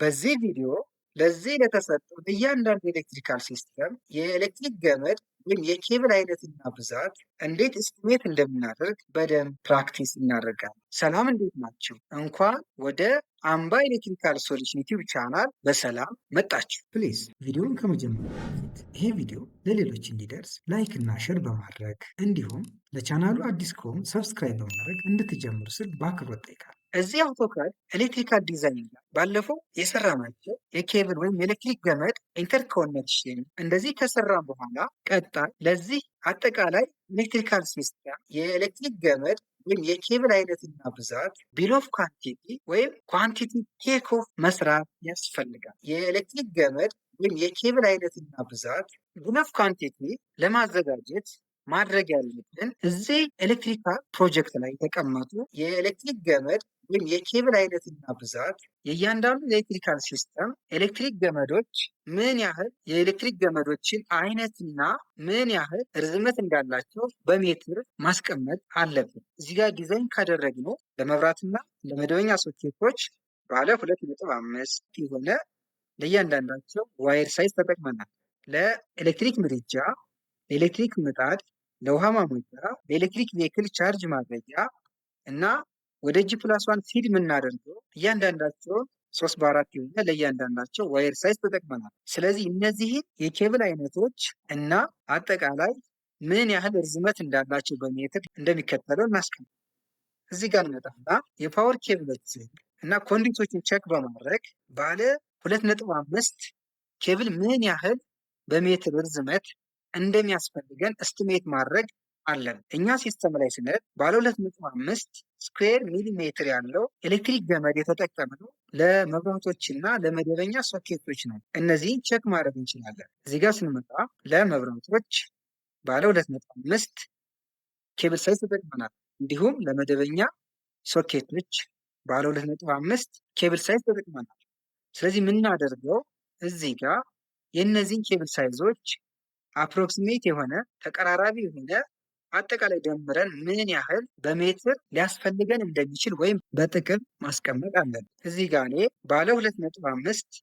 በዚህ ቪዲዮ ለዚህ ለተሰጠው እያንዳንዱ ኤሌክትሪካል ሲስተም የኤሌክትሪክ ገመድ ወይም የኬብል አይነትና ብዛት እንዴት እስቲሜት እንደምናደርግ በደንብ ፕራክቲስ እናደርጋለን። ሰላም፣ እንዴት ናችሁ? እንኳን ወደ አምባ ኤሌክትሪካል ሶሉሽን ዩቲዩብ ቻናል በሰላም መጣችሁ። ፕሊዝ ቪዲዮውን ከመጀመሪያ በፊት ይሄ ቪዲዮ ለሌሎች እንዲደርስ ላይክ እና ሼር በማድረግ እንዲሁም ለቻናሉ አዲስ ከሆኑ ሰብስክራይብ በማድረግ እንድትጀምሩ ስል በአክብሮት ጠይቃለሁ። እዚህ አውቶካድ ኤሌክትሪካል ዲዛይን ላይ ባለፈው የሰራናቸው የኬብል ወይም የኤሌክትሪክ ገመድ ኢንተርኮኔክሽን እንደዚህ ከሰራን በኋላ ቀጣይ ለዚህ አጠቃላይ ኤሌክትሪካል ሲስተም የኤሌክትሪክ ገመድ ወይም የኬብል አይነትና ብዛት ቢል ኦፍ ኳንቲቲ ወይም ኳንቲቲ ቴክ ኦፍ መስራት ያስፈልጋል። የኤሌክትሪክ ገመድ ወይም የኬብል አይነትና ብዛት ቢል ኦፍ ኳንቲቲ ለማዘጋጀት ማድረግ ያለብን እዚህ ኤሌክትሪካል ፕሮጀክት ላይ የተቀመጡ የኤሌክትሪክ ገመድ ወይም የኬብል አይነትና ብዛት የእያንዳንዱ ኤሌክትሪካል ሲስተም ኤሌክትሪክ ገመዶች ምን ያህል የኤሌክትሪክ ገመዶችን አይነትና ምን ያህል ርዝመት እንዳላቸው በሜትር ማስቀመጥ አለብን። እዚህ ጋር ዲዛይን ካደረግነው ለመብራትና ለመደበኛ ሶኬቶች ባለ 2.5 የሆነ ለእያንዳንዳቸው ዋይር ሳይዝ ተጠቅመናል። ለኤሌክትሪክ ምድጃ፣ ለኤሌክትሪክ ምጣድ፣ ለውሃ ማሞቂያ፣ ለኤሌክትሪክ ቬክል ቻርጅ ማድረጊያ እና ወደ G+1 ፊድ የምናደርገው እያንዳንዳቸው 3x4 የሆነ ለእያንዳንዳቸው ዋየር ሳይዝ ተጠቅመናል። ስለዚህ እነዚህን የኬብል አይነቶች እና አጠቃላይ ምን ያህል ርዝመት እንዳላቸው በሜትር እንደሚከተለው እናስቀምጥ። እዚህ ጋር እንመጣና የፓወር ኬብሎችን እና ኮንዲቶችን ቼክ በማድረግ ባለ 2.5 ኬብል ምን ያህል በሜትር ርዝመት እንደሚያስፈልገን እስቲሜት ማድረግ አለን። እኛ ሲስተም ላይ ስንሄድ ባለ 2.5 ስኩዌር ሚሊሜትር ያለው ኤሌክትሪክ ገመድ የተጠቀምነው ለመብራቶችና ለመደበኛ ሶኬቶች ነው። እነዚህን ቼክ ማድረግ እንችላለን። እዚህ ጋር ስንመጣ ለመብራቶች ባለ 2.5 ኬብል ሳይዝ ተጠቅመናል። እንዲሁም ለመደበኛ ሶኬቶች ባለ 2.5 ኬብል ሳይዝ ተጠቅመናል። ስለዚህ የምናደርገው እዚህ ጋር የእነዚህን ኬብል ሳይዞች አፕሮክሲሜት የሆነ ተቀራራቢ የሆነ አጠቃላይ ደምረን ምን ያህል በሜትር ሊያስፈልገን እንደሚችል ወይም በጥቅም ማስቀመጥ አለን። እዚህ ጋር እኔ ባለ 2.5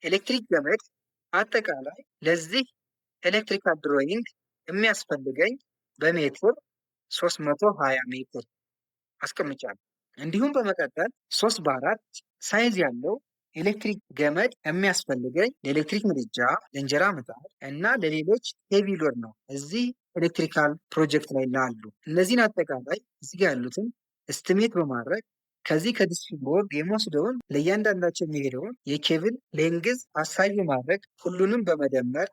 ኤሌክትሪክ ገመድ አጠቃላይ ለዚህ ኤሌክትሪካል ድሮይንግ የሚያስፈልገኝ በሜትር 320 ሜትር አስቀምጫለሁ። እንዲሁም በመቀጠል 3x4 ሳይዝ ያለው ኤሌክትሪክ ገመድ የሚያስፈልገኝ ለኤሌክትሪክ ምድጃ፣ ለእንጀራ ምጣድ እና ለሌሎች ሄቪ ሎድ ነው። እዚህ ኤሌክትሪካል ፕሮጀክት ላይ ላሉ እነዚህን አጠቃላይ እዚህ ጋር ያሉትን እስቲሜት በማድረግ ከዚህ ከዲስፕሌይ ቦርድ የምወስደውን ለእያንዳንዳቸው የሚሄደውን የኬብል ሌንግዝ አሳይ በማድረግ ሁሉንም በመደመር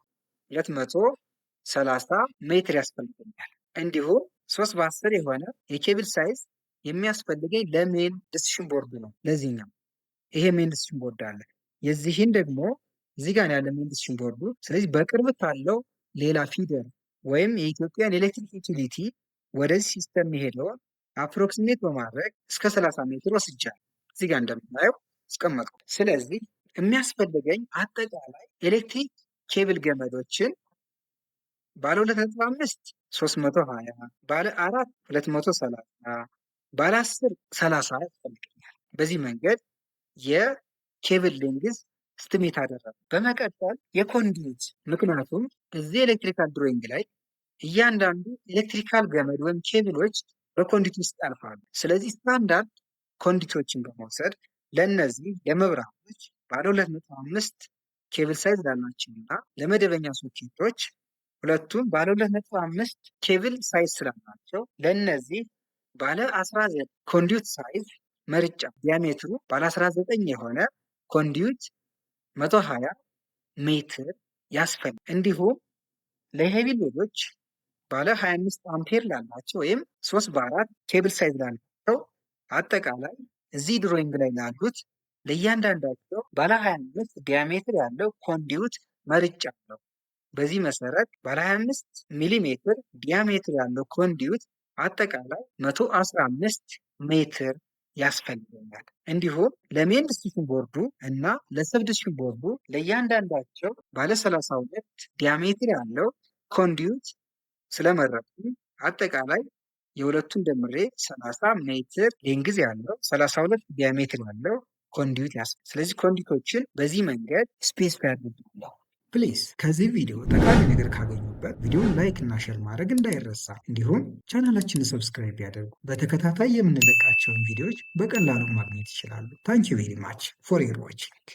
230 ሜትር ያስፈልገኛል። እንዲሁም 3x10 የሆነ የኬብል ሳይዝ የሚያስፈልገኝ ለሜን ዲስፕሌይ ቦርድ ነው። ለዚህኛው ይሄ ሜን ዲስፕሌይ ቦርድ አለ። የዚህን ደግሞ እዚህ ጋር ያለ ሜን ዲስፕሌይ ቦርዱ። ስለዚህ በቅርብ ካለው ሌላ ፊደር ወይም የኢትዮጵያን ኤሌክትሪክ ዩቲሊቲ ወደዚህ ሲስተም የሚሄደውን አፕሮክሲሜት በማድረግ እስከ 30 ሜትር ወስጃለሁ። እዚህ ጋር እንደምናየው አስቀመጥኩ። ስለዚህ የሚያስፈልገኝ አጠቃላይ ኤሌክትሪክ ኬብል ገመዶችን ባለ 2.5 320፣ ባለ 4 230፣ ባለ 10 30 ያስፈልገኛል። በዚህ መንገድ የኬብል ሌንግዝ እስቲሜት አደረገ። በመቀጠል የኮንዲዩት፣ ምክንያቱም እዚህ ኤሌክትሪካል ድሮይንግ ላይ እያንዳንዱ ኤሌክትሪካል ገመድ ወይም ኬብሎች በኮንዲት ውስጥ ያልፋሉ። ስለዚህ ስታንዳርድ ኮንዲቶችን በመውሰድ ለእነዚህ ለመብራቶች ባለ 2.5 ኬብል ሳይዝ ላላቸው እና ለመደበኛ ሶኬቶች ሁለቱም ባለ 2.5 ኬብል ሳይዝ ስላላቸው ለእነዚህ ባለ 19 ኮንዲዩት ሳይዝ መርጫ። ዲያሜትሩ ባለ 19 የሆነ ኮንዲዩት 120 ሜትር ያስፈልጋል። እንዲሁም ለሄቪ ሎዶች ባለ 25 አምፔር ላላቸው ወይም 3x4 ኬብል ሳይዝ ላላቸው አጠቃላይ እዚህ ድሮይንግ ላይ ላሉት ለእያንዳንዳቸው ባለ 25 ዲያሜትር ያለው ኮንዲዩት መርጫ ነው። በዚህ መሰረት ባለ 25 ሚሊሜትር ዲያሜትር ያለው ኮንዲዩት አጠቃላይ 115 ሜትር ያስፈልገኛል። እንዲሁም ለሜን ዲስፕሌይ ቦርዱ እና ለሰብ ዲስፕሌይ ቦርዱ ለእያንዳንዳቸው ባለ 32 ዲያሜትር ያለው ኮንዲዩት ስለመረጡ አጠቃላይ የሁለቱን ደምሬ 30 ሜትር ሌንግዝ ያለው 32 ዲያሜትር ያለው ኮንዲዩት ስለዚህ ኮንዲቶችን በዚህ መንገድ ስፔሲፋይ አድርጌያለሁ። ፕሊዝ ከዚህ ቪዲዮ ጠቃሚ ነገር ካገኙበት ቪዲዮን ላይክ እና ሼር ማድረግ እንዳይረሳ፣ እንዲሁም ቻናላችንን ሰብስክራይብ ያደርጉ። በተከታታይ የምንለቃቸውን ቪዲዮዎች በቀላሉ ማግኘት ይችላሉ። ታንክ ዩ ቬሪ ማች ፎር ዮር ዋቺንግ።